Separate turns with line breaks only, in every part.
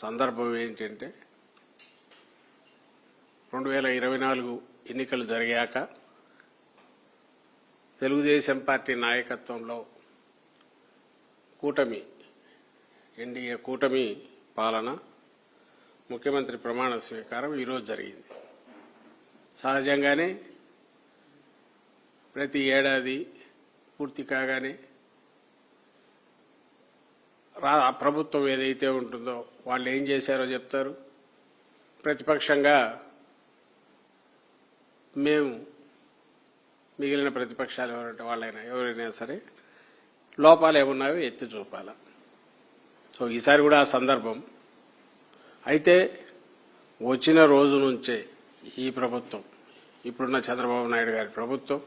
సందర్భం ఏంటంటే 2024 ఎన్నికలు జరిగాక తెలుగుదేశం పార్టీ నాయకత్వంలో కూటమి ఎన్డీఏ కూటమి పాలన ముఖ్యమంత్రి ప్రమాణ స్వీకారం ఈరోజు జరిగింది. సహజంగానే ప్రతి ఏడాది పూర్తి కాగానే ప్రభుత్వం ఏదైతే ఉంటుందో వాళ్ళు ఏం చేశారో చెప్తారు. ప్రతిపక్షంగా మేము మిగిలిన ప్రతిపక్షాలు ఎవరైనా సరే లోపాలు ఏమున్నాయో ఎత్తి చూపాల. సో ఈసారి కూడా ఆ సందర్భం. అయితే వచ్చిన రోజు నుంచే ఈ ప్రభుత్వం, ఇప్పుడున్న చంద్రబాబు నాయుడు గారి ప్రభుత్వం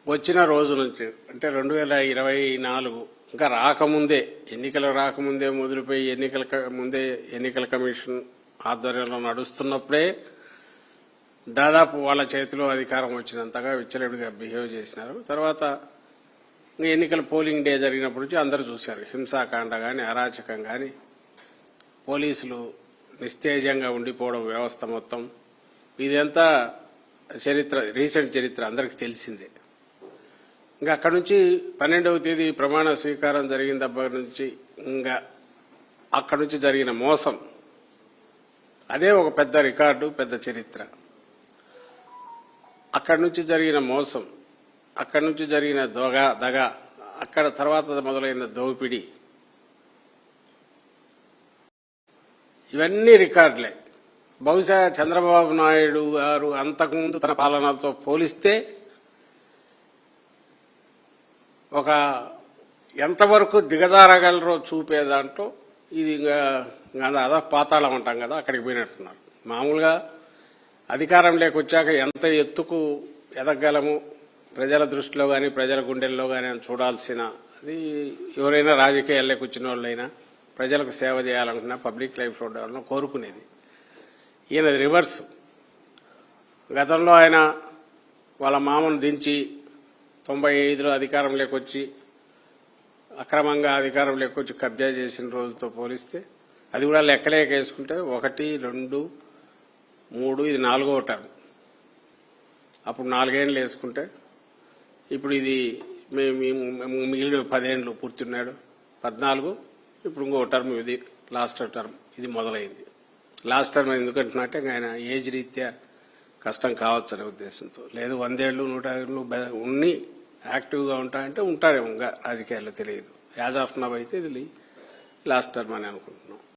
వచ్చిన రోజు నుంచి అంటే 2024 ఇంకా రాకముందే, ఎన్నికలు రాకముందే మొదలుపోయి ఎన్నికల కమిషన్ ఆధ్వర్యంలో నడుస్తున్నప్పుడే దాదాపు వాళ్ళ చేతిలో అధికారం వచ్చినంతగా విచ్చలవిడిగా బిహేవ్ చేసినారు. తర్వాత ఎన్నికల పోలింగ్ డే జరిగినప్పటి నుంచి అందరూ చూశారు. హింసాకాండ కానీ, అరాచకం కానీ, పోలీసులు నిస్తేజంగా ఉండిపోవడం, వ్యవస్థ మొత్తం ఇదంతా రీసెంట్ చరిత్ర అందరికీ తెలిసిందే. ఇంకా అక్కడి నుంచి 12వ తేదీ ప్రమాణ స్వీకారం జరిగిన దగ్గర నుంచి ఇంకా అక్కడి నుంచి జరిగిన మోసం, అదే ఒక పెద్ద రికార్డు, పెద్ద చరిత్ర. అక్కడి నుంచి జరిగిన మోసం, అక్కడి నుంచి జరిగిన దగ, అక్కడ తర్వాత మొదలైన దోపిడీ, ఇవన్నీ రికార్డులే. బహుశా చంద్రబాబు నాయుడు గారు అంతకుముందు తన పాలనతో పోలిస్తే ఒక ఎంతవరకు దిగజారగలరో చూపే దాంట్లో ఇది అదా పాతాళం అంటాం కదా, అక్కడికి పోయినట్టున్నారు. మామూలుగా అధికారం లేకొచ్చాక ఎంత ఎత్తుకు ఎదగలము ప్రజల దృష్టిలో కానీ, ప్రజల గుండెల్లో కానీ అని చూడాల్సిన అది ఎవరైనా రాజకీయాల్లోకి వచ్చిన వాళ్ళైనా, ప్రజలకు సేవ చేయాలనుకున్నా, పబ్లిక్ లైఫ్లో ఉండాలన్నా కోరుకునేది. ఈయనది రివర్స్. గతంలో ఆయన వాళ్ళ మామను దించి 95లో అధికారంలోకి వచ్చి అక్రమంగా అధికారంలోకి వచ్చి కబ్జా చేసిన రోజుతో పోలిస్తే అది కూడా లెక్కలేక వేసుకుంటే 1, 2, 3 ఇది 4వ టర్మ్. అప్పుడు 4 ఏళ్ళు వేసుకుంటే ఇప్పుడు ఇది మిగిలిన 10 ఏళ్ళు పూర్తున్నాడు, 14. ఇప్పుడు ఇంకో టర్మ్, ఇది లాస్ట్ టర్మ్, ఇది మొదలైంది. లాస్ట్ టర్మ్ ఎందుకంటున్నట్టే ఆయన ఏజ్ రీత్యా కష్టం కావచ్చు అనే ఉద్దేశంతో. లేదు 100 ఏళ్ళు 100 ఏళ్ళు ఉన్ని యాక్టివ్గా ఉంటాయంటే ఉంటారేమో, ఇంకా రాజకీయాల్లో తెలియదు. యాజ్ ఆఫ్ నవ్ అయితే ఇది లాస్ట్ టర్మ్ అని అనుకుంటున్నాం.